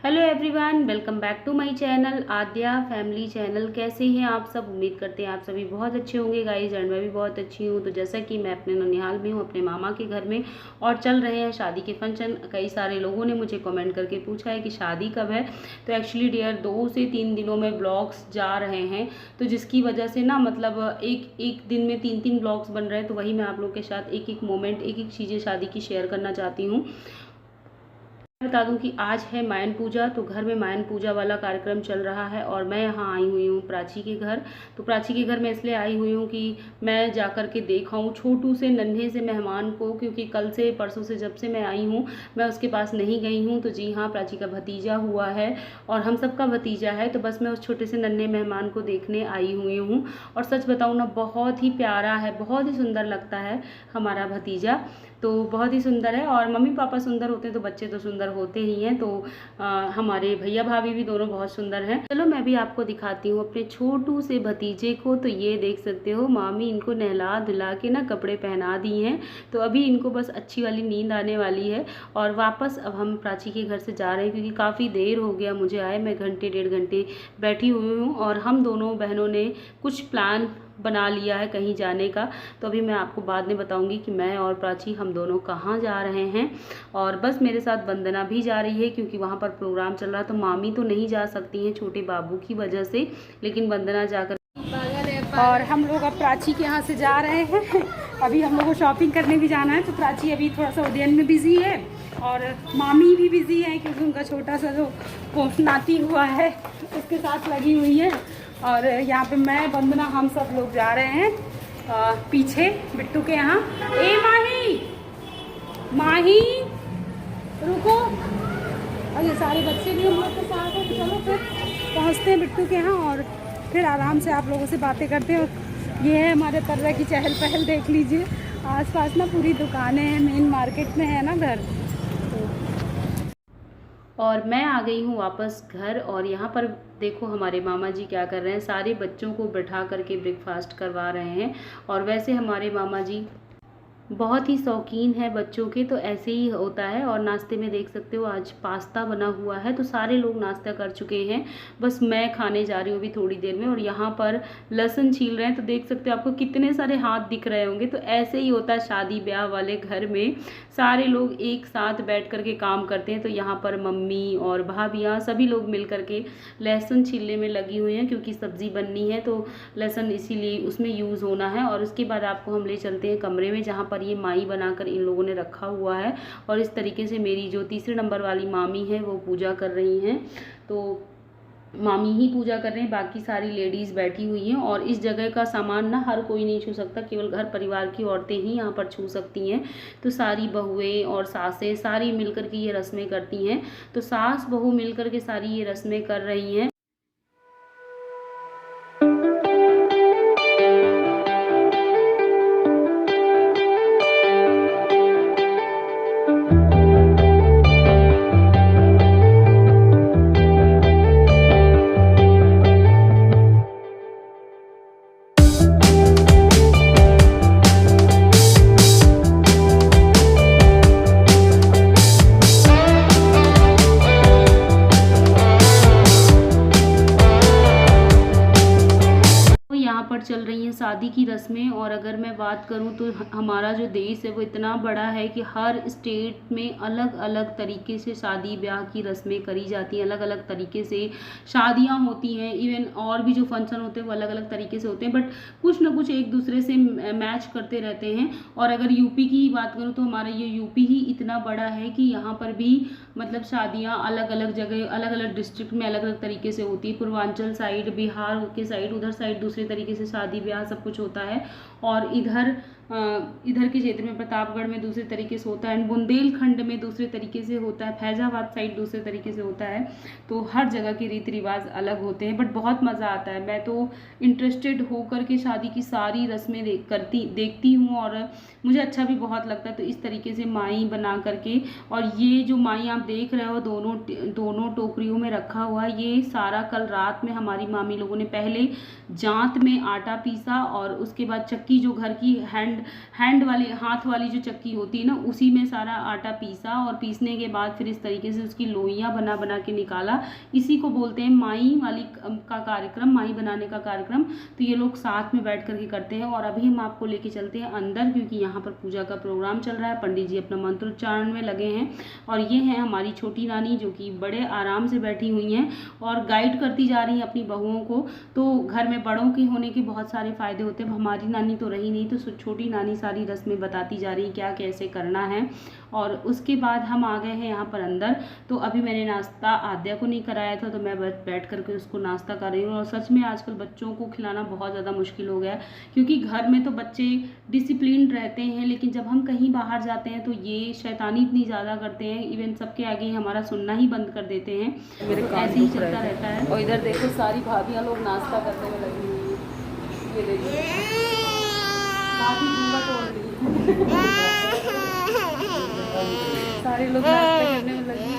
Hello everyone, welcome back to my channel Aadya family channel. कैसे हैं आप सब? उम्मीद करते हैं आप सभी बहुत अच्छे होंगे गाइस, एंड मैं भी बहुत अच्छी हूं। तो जैसा कि मैं अपने ननिहाल में हूं, अपने मामा के घर में, और चल रहे हैं शादी के फंक्शन। कई सारे लोगों ने मुझे कमेंट करके पूछा है कि शादी कब है। तो एक्चुअली डियर 2 से 3 दिनों में ब्लॉग्स जा रहे हैं, तो जिसकी वजह से ना मतलब एक एक दिन में 3 ब्लॉग्स बन रहे हैं। तो वही मैं आप लोग के साथ एक एक मोमेंट, एक एक चीज़ें शादी की शेयर करना चाहती हूँ। बता दूं कि आज है मायन पूजा, तो घर में मायन पूजा वाला कार्यक्रम चल रहा है और मैं यहाँ आई हुई हूँ प्राची के घर। तो प्राची के घर मैं इसलिए आई हुई हूँ कि मैं जा कर के देखाऊँ छोटू से नन्हे से मेहमान को, क्योंकि कल से परसों से जब से मैं आई हूँ मैं उसके पास नहीं गई हूँ। तो जी हाँ, प्राची का भतीजा हुआ है और हम सबका भतीजा है, तो बस मैं उस छोटे से नन्हे मेहमान को देखने आई हुई हूँ। और सच बताऊँ ना, बहुत ही प्यारा है, बहुत ही सुंदर लगता है हमारा भतीजा। तो बहुत ही सुंदर है, और मम्मी पापा सुंदर होते हैं तो बच्चे तो सुंदर होते ही हैं। तो हमारे भैया भाभी भी दोनों बहुत सुंदर हैं। चलो मैं भी आपको दिखाती हूँ अपने छोटू से भतीजे को। तो ये देख सकते हो, मामी इनको नहला धुला के ना कपड़े पहना दी हैं। तो अभी इनको बस अच्छी वाली नींद आने वाली है और वापस अब हम प्राची के घर से जा रहे हैं, क्योंकि काफ़ी देर हो गया मुझे आए। मैं घंटे 1.5 घंटे बैठी हुई हूँ और हम दोनों बहनों ने कुछ प्लान बना लिया है कहीं जाने का। तो अभी मैं आपको बाद में बताऊंगी कि मैं और प्राची हम दोनों कहाँ जा रहे हैं। और बस मेरे साथ वंदना भी जा रही है, क्योंकि वहाँ पर प्रोग्राम चल रहा है। तो मामी तो नहीं जा सकती हैं छोटे बाबू की वजह से, लेकिन वंदना जाकर। और हम लोग अब प्राची के यहाँ से जा रहे हैं। अभी हम लोग को शॉपिंग करने भी जाना है। तो प्राची अभी थोड़ा सा उद्यान में बिजी है और मामी भी बिजी है, क्योंकि उनका छोटा सा जो नाती हुआ है उसके साथ लगी हुई है। और यहाँ पे मैं वंदना हम सब लोग जा रहे हैं पीछे बिट्टू के यहाँ। ए माही, माही रुको। और ये सारे बच्चे भी हम लोग के साथ हैं। तो चलो फिर पहुँचते हैं बिट्टू के यहाँ और फिर आराम से आप लोगों से बातें करते हैं। और ये है हमारे पर्रा की चहल पहल, देख लीजिए। आसपास ना पूरी दुकानें हैं, मेन मार्केट में है ना घर। और मैं आ गई हूँ वापस घर। और यहाँ पर देखो हमारे मामा जी क्या कर रहे हैं, सारे बच्चों को बैठा करके ब्रेकफास्ट करवा रहे हैं। और वैसे हमारे मामा जी बहुत ही शौकीन है बच्चों के, तो ऐसे ही होता है। और नाश्ते में देख सकते हो आज पास्ता बना हुआ है। तो सारे लोग नाश्ता कर चुके हैं, बस मैं खाने जा रही हूँ अभी थोड़ी देर में। और यहाँ पर लहसुन छील रहे हैं, तो देख सकते हो आपको कितने सारे हाथ दिख रहे होंगे। तो ऐसे ही होता है शादी ब्याह वाले घर में, सारे लोग एक साथ बैठ करके काम करते हैं। तो यहाँ पर मम्मी और भाभियाँ सभी लोग मिल करके लहसुन छीलने में लगी हुई हैं, क्योंकि सब्ज़ी बननी है तो लहसुन इसीलिए उसमें यूज़ होना है। और उसके बाद आपको हम ले चलते हैं कमरे में, जहाँ पर ये माई बनाकर इन लोगों ने रखा हुआ है। और इस तरीके से मेरी जो तीसरे नंबर वाली मामी है वो पूजा कर रही हैं। तो मामी ही पूजा कर रहे हैं, बाकी सारी लेडीज़ बैठी हुई हैं। और इस जगह का सामान ना हर कोई नहीं छू सकता, केवल घर परिवार की औरतें ही यहाँ पर छू सकती हैं। तो सारी बहुएं और सासें सारी मिलकर के ये रस्में करती हैं। तो सास बहू मिलकर के सारी ये रस्में कर रही हैं। यहाँ पर चल रही हैं शादी की रस्में। और अगर मैं बात करूँ तो हमारा जो देश है वो इतना बड़ा है कि हर स्टेट में अलग अलग तरीके से शादी ब्याह की रस्में करी जाती हैं, अलग अलग तरीके से शादियाँ होती हैं। इवन और भी जो फंक्शन होते हैं वो अलग अलग तरीके से होते हैं, बट कुछ ना कुछ एक दूसरे से मैच करते रहते हैं। और अगर यूपी की बात करूँ तो हमारा ये यूपी ही इतना बड़ा है कि यहाँ पर भी मतलब शादियाँ अलग अलग जगह, अलग अलग डिस्ट्रिक्ट में अलग अलग तरीके से होती है। पूर्वांचल साइड, बिहार के साइड, उधर साइड दूसरे तरीके से शादी ब्याह सब कुछ होता है। और इधर के क्षेत्र में प्रतापगढ़ में दूसरे तरीके से होता है, बुंदेलखंड में दूसरे तरीके से होता है, फैजाबाद साइड दूसरे तरीके से होता है। तो हर जगह के रीति रिवाज अलग होते हैं, बट बहुत मज़ा आता है। मैं तो इंटरेस्टेड होकर के शादी की सारी रस्में देखती हूँ और मुझे अच्छा भी बहुत लगता है। तो इस तरीके से माई बना करके, और ये जो माई आप देख रहे हो दोनों टोकरियों में रखा हुआ है, ये सारा कल रात में हमारी मामी लोगों ने पहले जांत में आटा पीसा और उसके बाद चक्की जो घर की हैंड हैंड वाली, हाथ वाली जो चक्की होती है ना, उसी में सारा आटा पीसा और पीसने के बाद फिर इस तरीके से उसकी लोइयाँ बना बना के निकाला। इसी को बोलते हैं माई वाली का कार्यक्रम, माई बनाने का कार्यक्रम। तो ये लोग साथ में बैठ करके करते हैं। और अभी हम आपको लेके चलते हैं अंदर, क्योंकि यहाँ पर पूजा का प्रोग्राम चल रहा है। पंडित जी अपना मंत्रोच्चारण में लगे हैं। और ये हैं हमारी छोटी नानी, जो कि बड़े आराम से बैठी हुई हैं और गाइड करती जा रही हैं अपनी बहुओं को। तो घर में बड़ों के होने के बहुत सारे फ़ायदे होते हैं। हमारी नानी तो रही नहीं, तो छोटी नानी सारी रस्में बताती जा रही क्या कैसे करना है। और उसके बाद हम आ गए हैं यहाँ पर अंदर। तो अभी मैंने नाश्ता आद्या को नहीं कराया था, तो मैं बैठ करके उसको नाश्ता कर रही हूँ। और सच में आजकल बच्चों को खिलाना बहुत ज़्यादा मुश्किल हो गया है, क्योंकि घर में तो बच्चे डिसिप्लिन रहते हैं, लेकिन जब हम कहीं बाहर जाते हैं तो ये शैतानी इतनी ज़्यादा करते हैं, इवन सबके आगे हमारा सुनना ही बंद कर देते हैं। तो ऐसे ही चलता रहता है। और इधर देखो सारी भाभियाँ लोग नाश्ता करने में लगी हुई हैं। ये देखिए भाभी जुआ तोड़ रही सारे लोग नाश्ता करने में लगे।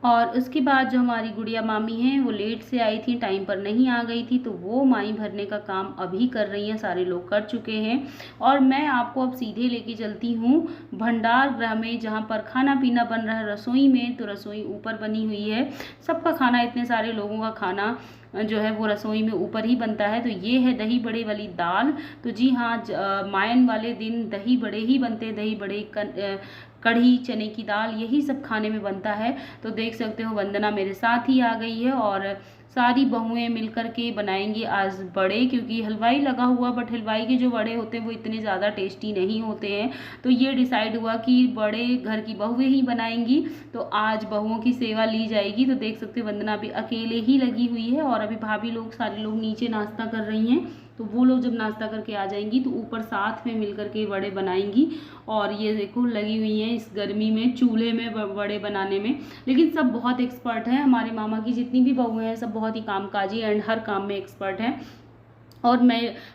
और उसके बाद जो हमारी गुड़िया मामी हैं वो लेट से आई थी, टाइम पर नहीं आ गई थी, तो वो माई भरने का काम अभी कर रही हैं। सारे लोग कर चुके हैं। और मैं आपको अब सीधे लेके चलती हूँ भंडार गृह में, जहाँ पर खाना पीना बन रहा है रसोई में। तो रसोई ऊपर बनी हुई है, सबका खाना, इतने सारे लोगों का खाना जो है वो रसोई में ऊपर ही बनता है। तो ये है दही बड़े वाली दाल। तो जी हाँ, मायन वाले दिन दही बड़े ही बनते हैं। दही बड़े, कढ़ी, चने की दाल, यही सब खाने में बनता है। तो देख सकते हो वंदना मेरे साथ ही आ गई है और सारी बहुएं मिलकर के बनाएंगी आज बड़े, क्योंकि हलवाई लगा हुआ, बट हलवाई के जो बड़े होते हैं वो इतने ज़्यादा टेस्टी नहीं होते हैं। तो ये डिसाइड हुआ कि बड़े घर की बहुएं ही बनाएंगी। तो आज बहुओं की सेवा ली जाएगी। तो देख सकते हो वंदना भी अकेले ही लगी हुई है। और अभी भाभी लोग, सारे लोग नीचे नाश्ता कर रही हैं। तो वो लोग जब नाश्ता करके आ जाएंगी तो ऊपर साथ में मिल करके बड़े बनाएंगी। और ये देखो लगी हुई हैं इस गर्मी में चूल्हे में बड़े बनाने में। लेकिन सब बहुत एक्सपर्ट हैं। हमारे मामा की जितनी भी बहुएं हैं सब बहुत ही कामकाजी एंड हर काम में एक्सपर्ट हैं। और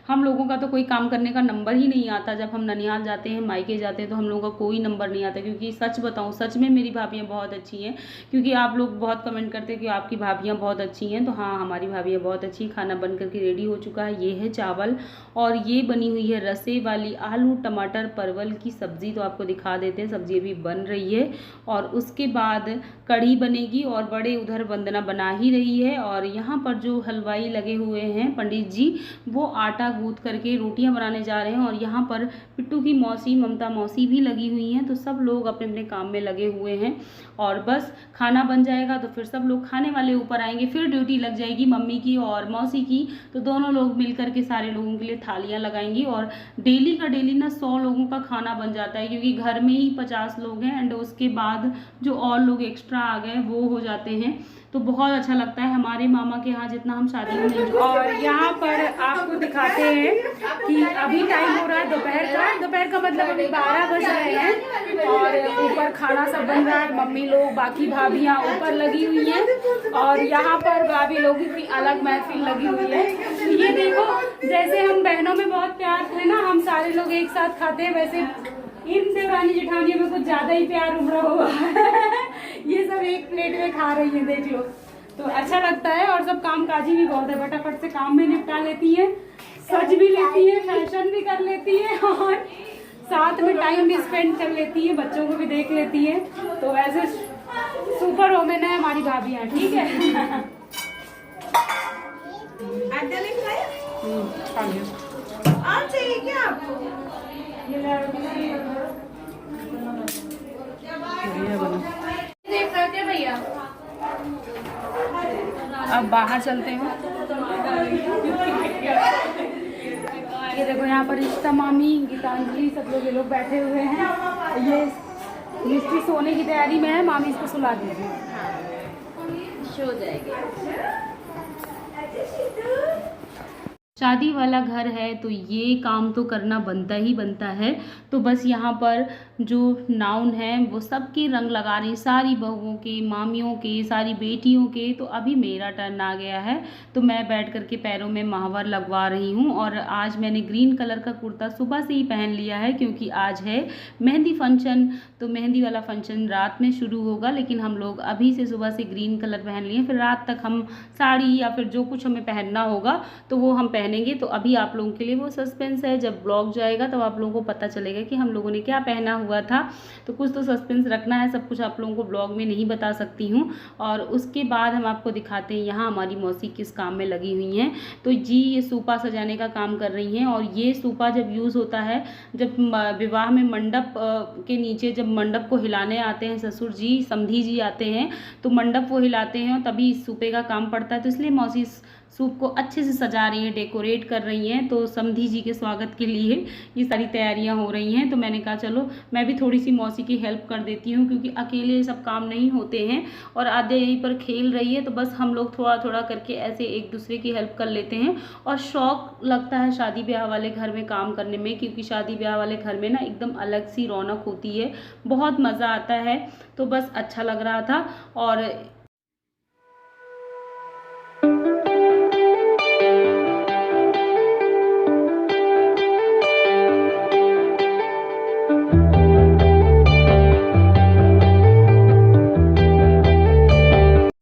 हम लोगों का तो कोई काम करने का नंबर ही नहीं आता। जब हम ननिहाल जाते हैं, मायके जाते हैं, तो हम लोगों का कोई नंबर नहीं आता। क्योंकि सच बताऊं, सच में मेरी भाभियाँ बहुत अच्छी हैं। क्योंकि आप लोग बहुत कमेंट करते हैं कि आपकी भाभियाँ बहुत अच्छी हैं। तो हाँ, हमारी भाभियाँ बहुत अच्छी। खाना बन करके रेडी हो चुका है। ये है चावल और ये बनी हुई है रसे वाली आलू टमाटर परवल की सब्ज़ी। तो आपको दिखा देते हैं, सब्ज़ी अभी बन रही है। और उसके बाद कढ़ी बनेगी और बड़े उधर वंदना बना ही रही है। और यहाँ पर जो हलवाई लगे हुए हैं पंडित जी, वो आटा गूंथ करके रोटियां बनाने जा रहे हैं। और यहाँ पर पिट्टू की मौसी, ममता मौसी भी लगी हुई हैं। तो सब लोग अपने अपने काम में लगे हुए हैं। और बस खाना बन जाएगा तो फिर सब लोग खाने वाले ऊपर आएंगे। फिर ड्यूटी लग जाएगी मम्मी की और मौसी की। तो दोनों लोग मिल करके सारे लोगों के लिए थालियां लगाएंगी। और डेली का डेली ना 100 लोगों का खाना बन जाता है, क्योंकि घर में ही 50 लोग हैं एंड उसके बाद जो और लोग एक्स्ट्रा आ गए वो हो जाते हैं। तो बहुत अच्छा लगता है हमारे मामा के यहाँ, जितना हम शादी में नहीं। और यहाँ पर आपको दिखाते हैं कि अभी टाइम हो रहा है दोपहर का मतलब अभी 12 बज रहे हैं। और ऊपर खाना सब बन रहा है। मम्मी लोग, बाकी भाभियाँ ऊपर लगी हुई हैं। और यहाँ पर भाभी लोगों की अलग महफिल लगी हुई है। तो ये देखो, जैसे हम बहनों में बहुत प्यार थे ना, हम सारे लोग एक साथ खाते हैं, वैसे इन देवरानी जेठानियों में कुछ ज्यादा ही प्यार उमड़ा हुआ है। ये सब एक प्लेट में खा रही है, देख लो। तो अच्छा लगता है। और सब कामकाजी भी बहुत है, फटाफट से काम में निपटा लेती है, सज भी लेती है, फैशन भी कर लेती है और साथ में टाइम भी स्पेंड कर लेती है, बच्चों को भी देख लेती है। तो ऐसे सुपर वोमेन है हमारी भाभियाँ, ठीक है। चाहिए क्या आपको? भैया अब बाहर चलते हैं। ये देखो यहाँ पर रिश्ता मामी, गीतांजलि, सब लोग ये लोग बैठे हुए हैं। ये मिस्ट्री सोने की तैयारी में है। मामी इसको सुला दीजिए, सो जाएगी। शादी वाला घर है तो ये काम तो करना बनता ही बनता है। तो बस यहाँ पर जो नाउन है वो सबके रंग लगा रही, सारी बहुओं के, मामियों के, सारी बेटियों के। तो अभी मेरा टर्न आ गया है, तो मैं बैठ कर के पैरों में महावर लगवा रही हूँ। और आज मैंने ग्रीन कलर का कुर्ता सुबह से ही पहन लिया है, क्योंकि आज है मेहंदी फंक्शन। तो मेहंदी वाला फंक्शन रात में शुरू होगा, लेकिन हम लोग अभी से सुबह से ग्रीन कलर पहन लिए, फिर रात तक हम साड़ी या फिर जो कुछ हमें पहनना होगा तो वो हम पहनेंगे। तो अभी आप लोगों के लिए वो सस्पेंस है, जब ब्लॉग जाएगा तब आप लोगों को पता चलेगा कि हम लोगों ने क्या पहना हुआ था। तो कुछ तो सस्पेंस रखना है, सब कुछ आप लोगों को ब्लॉग में नहीं बता सकती हूँ। और उसके बाद हम आपको दिखाते हैं यहाँ हमारी मौसी किस काम में लगी हुई हैं। तो जी ये सूपा सजाने का काम कर रही हैं। और ये सूपा जब यूज़ होता है, जब विवाह में मंडप के नीचे जब मंडप को हिलाने आते हैं ससुर जी, समधी जी आते हैं, तो मंडप वो हिलाते हैं और तभी इस सूपे का काम पड़ता है। तो इसलिए मौसी सूप को अच्छे से सजा रही हैं, डेकोरेट कर रही हैं। तो समधी जी के स्वागत के लिए ये सारी तैयारियां हो रही हैं। तो मैंने कहा चलो मैं भी थोड़ी सी मौसी की हेल्प कर देती हूँ, क्योंकि अकेले ये सब काम नहीं होते हैं। और आद्या यहीं पर खेल रही है, तो बस हम लोग थोड़ा थोड़ा करके ऐसे एक दूसरे की हेल्प कर लेते हैं। और शौक लगता है शादी ब्याह वाले घर में काम करने में, क्योंकि शादी ब्याह वाले घर में ना एकदम अलग सी रौनक होती है, बहुत मज़ा आता है। तो बस अच्छा लग रहा था। और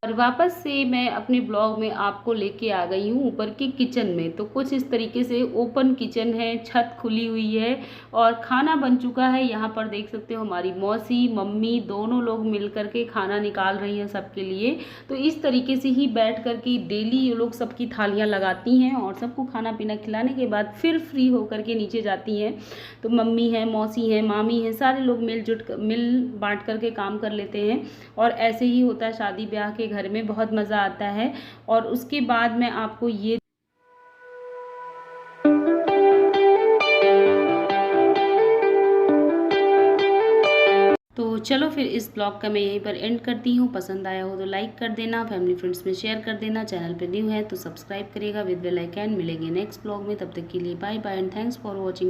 और वापस से मैं अपने ब्लॉग में आपको लेके आ गई हूँ ऊपर के किचन में। तो कुछ इस तरीके से ओपन किचन है, छत खुली हुई है और खाना बन चुका है। यहाँ पर देख सकते हो हमारी मौसी मम्मी दोनों लोग मिल कर के खाना निकाल रही हैं सबके लिए। तो इस तरीके से ही बैठ कर के डेली ये लोग सबकी थालियाँ लगाती हैं और सबको खाना पीना खिलाने के बाद फिर फ्री होकर के नीचे जाती हैं। तो मम्मी है, मौसी है, मामी है, सारे लोग मिल बांट कर के काम कर लेते हैं। और ऐसे ही होता है शादी ब्याह के घर में, बहुत मज़ा आता है। और उसके बाद मैं आपको ये तो चलो फिर इस ब्लॉग का मैं यहीं पर एंड करती हूँ। पसंद आया हो तो लाइक कर देना, फैमिली फ्रेंड्स में शेयर कर देना, चैनल पे न्यू है तो सब्सक्राइब करिएगा विद बेल आइकन। मिलेंगे नेक्स्ट ब्लॉग में, तब तक के लिए bye bye and thanks for watching.